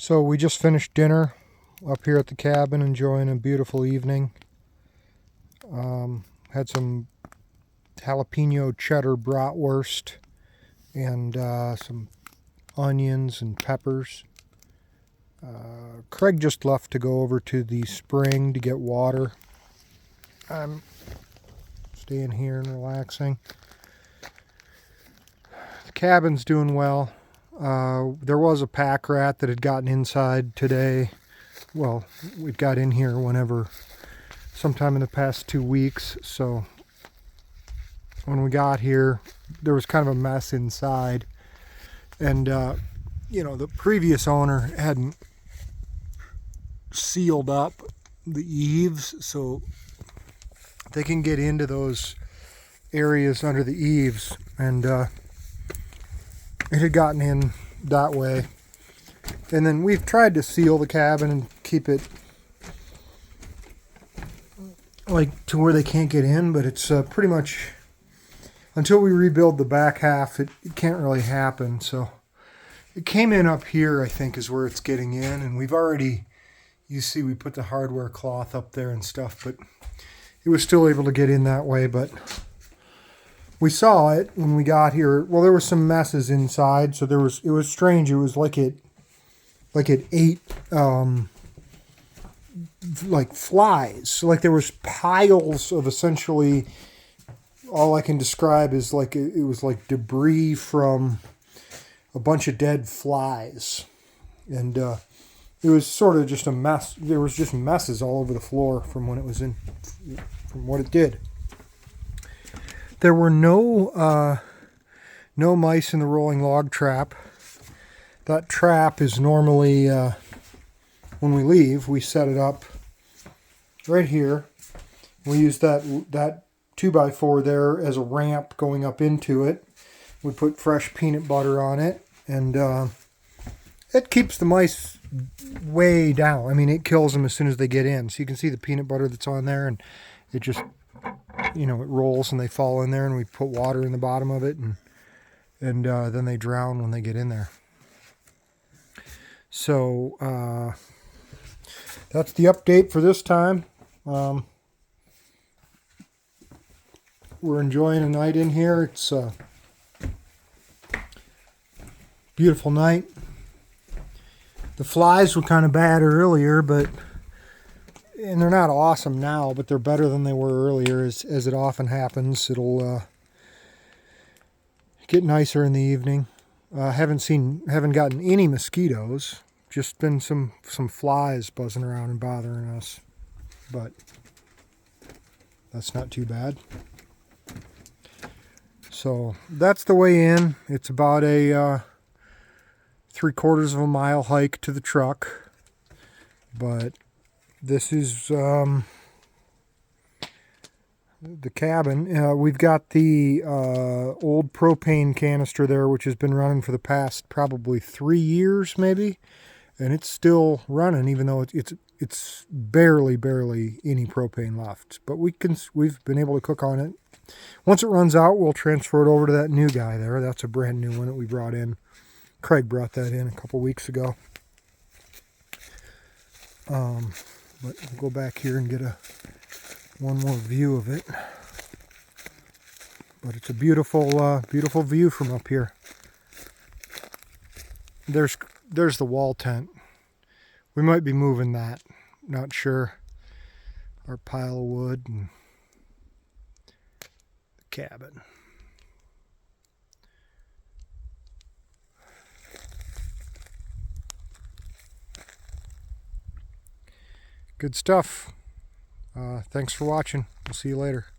So we just finished dinner up here at the cabin, enjoying a beautiful evening. Had some jalapeno cheddar bratwurst and some onions and peppers. Craig just left to go over to the spring to get water. I'm staying here and relaxing. The cabin's doing well. There was a pack rat that had gotten inside today. Well, it got in here sometime in the past 2 weeks. So when we got here, there was kind of a mess inside. And, the previous owner hadn't sealed up the eaves, so they can get into those areas under the eaves. And it had gotten in that way. And then we've tried to seal the cabin and keep it like to where they can't get in, but it's pretty much until we rebuild the back half, it can't really happen. So it came in up here, I think, is where it's getting in. And we've already, you see, we put the hardware cloth up there and stuff, but it was still able to get in that way. But we saw it when we got here. Well, there were some messes inside, so it was strange. It was like it ate like flies. Like there was piles of essentially, all I can describe is like it was like debris from a bunch of dead flies. And it was sort of just a mess. There was just messes all over the floor from when it was in, from what it did. There were no mice in the rolling log trap. That trap is normally, when we leave, we set it up right here. We use that 2x4 there as a ramp going up into it. We put fresh peanut butter on it, and it keeps the mice way down. I mean, it kills them as soon as they get in. So you can see the peanut butter that's on there, and it just, it rolls and they fall in there, and we put water in the bottom of it, and then they drown when they get in there. So that's the update for this time. We're enjoying a night in here. It's a beautiful night. The flies were kind of bad earlier, and they're not awesome now, but they're better than they were earlier, as it often happens. It'll get nicer in the evening. Haven't gotten any mosquitoes. Just been some flies buzzing around and bothering us, but that's not too bad. So that's the way in. It's about a 3/4 of a mile hike to the truck, but this is the cabin. We've got the old propane canister there, which has been running for the past probably 3 years maybe, and it's still running, even though it's barely any propane left. But we've been able to cook on it. Once it runs out, we'll transfer it over to that new guy there. That's a brand new one that we brought in. Craig brought that in a couple weeks ago. But we'll go back here and get one more view of it. But it's a beautiful view from up here. There's the wall tent. We might be moving that. Not sure. Our pile of wood and the cabin. Good stuff. Thanks for watching. We'll see you later.